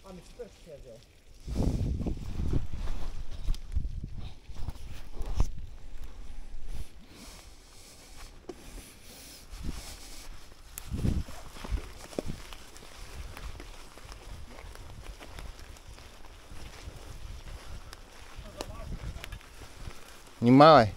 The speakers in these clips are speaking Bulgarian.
Ами супер, че я взел. Внимавай.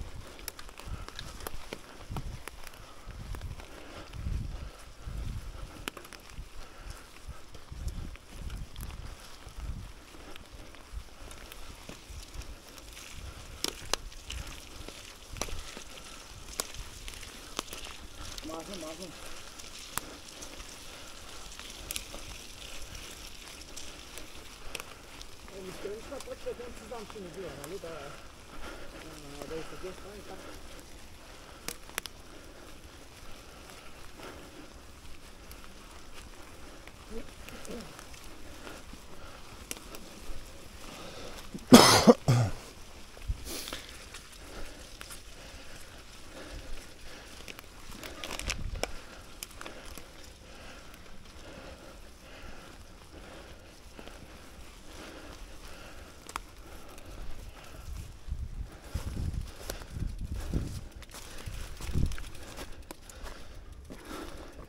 Мазам. Еми, странична пътка, ден си знам, че не бива, нали, да изсъдейства и така.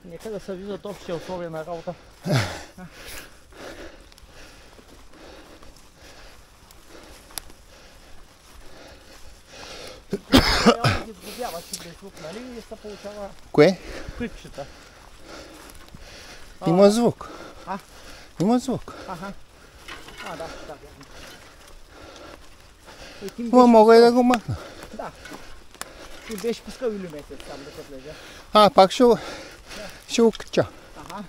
Нека да се виждат общия условия на работа. Реално ги сгубява, че без звук, нали? И се получава Кое? припшета. Има звук. А? Има звук. Аха. Да. Ма мога и да го махна. Да. Ти беше пускал илюметър там да се влезе. Пак ще го кача. Аха.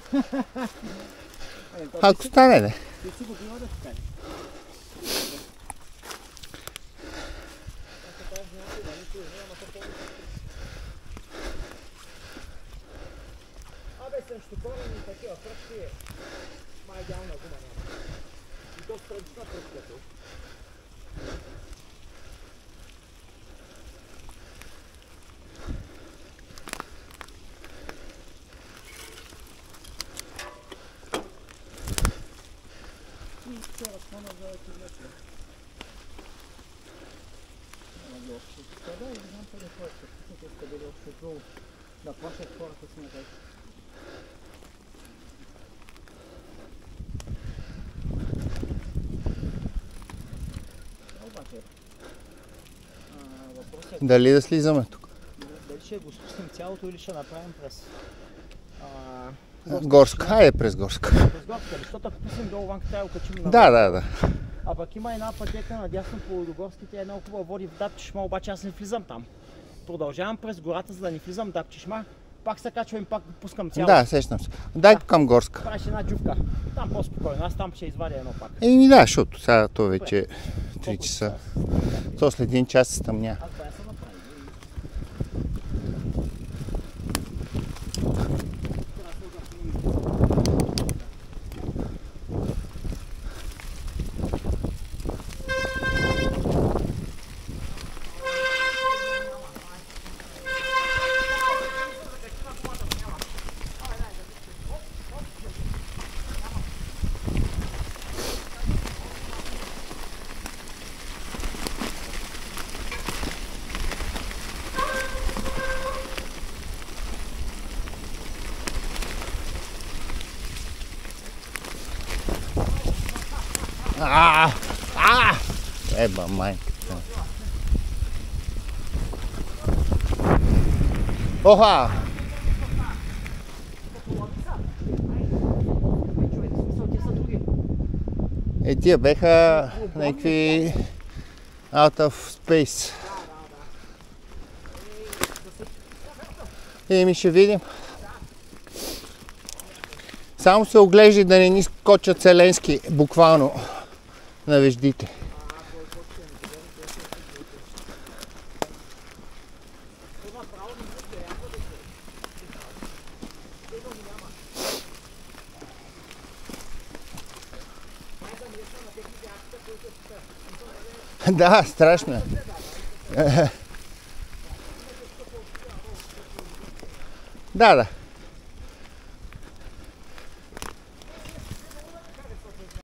Ако стане, да. Ти си го била да стане. Срещу корени и такива пръчки май идеална гума няма. И то странична пръчката. И се разпона за килметри. Няма ги общо. Да, и знам къде хората. Те сте били общо долу. Да плашат хората си на тъй. Дали да слизаме тук? Дали ще го спустим цялото или ще направим през Горска. Хайде през Горска. През Горска, защото ако пуснем долу ванка, трябва да качим на Да. А пък има една пътека надясно по Лудогорските, една хубава води в Дапчишма, обаче аз не влизам там. Продължавам през гората, за да не влизам в Дапчишма. Пак се качвам и пак го пускам цялото. Да, сещам се. Дай към Горска. Правиш една джувка. Там по-спокойно, аз там ще извадя едно пак. Да, защото сега то вече е 3 часа. То след 1 час се стъмня. Аз бая се направи. Еба майката. Оха! Тия беха някакви out of space. Ми ще видим. Само се оглежда да не ни скочат селенски, буквално, на веждите. Да, страшно е. Да.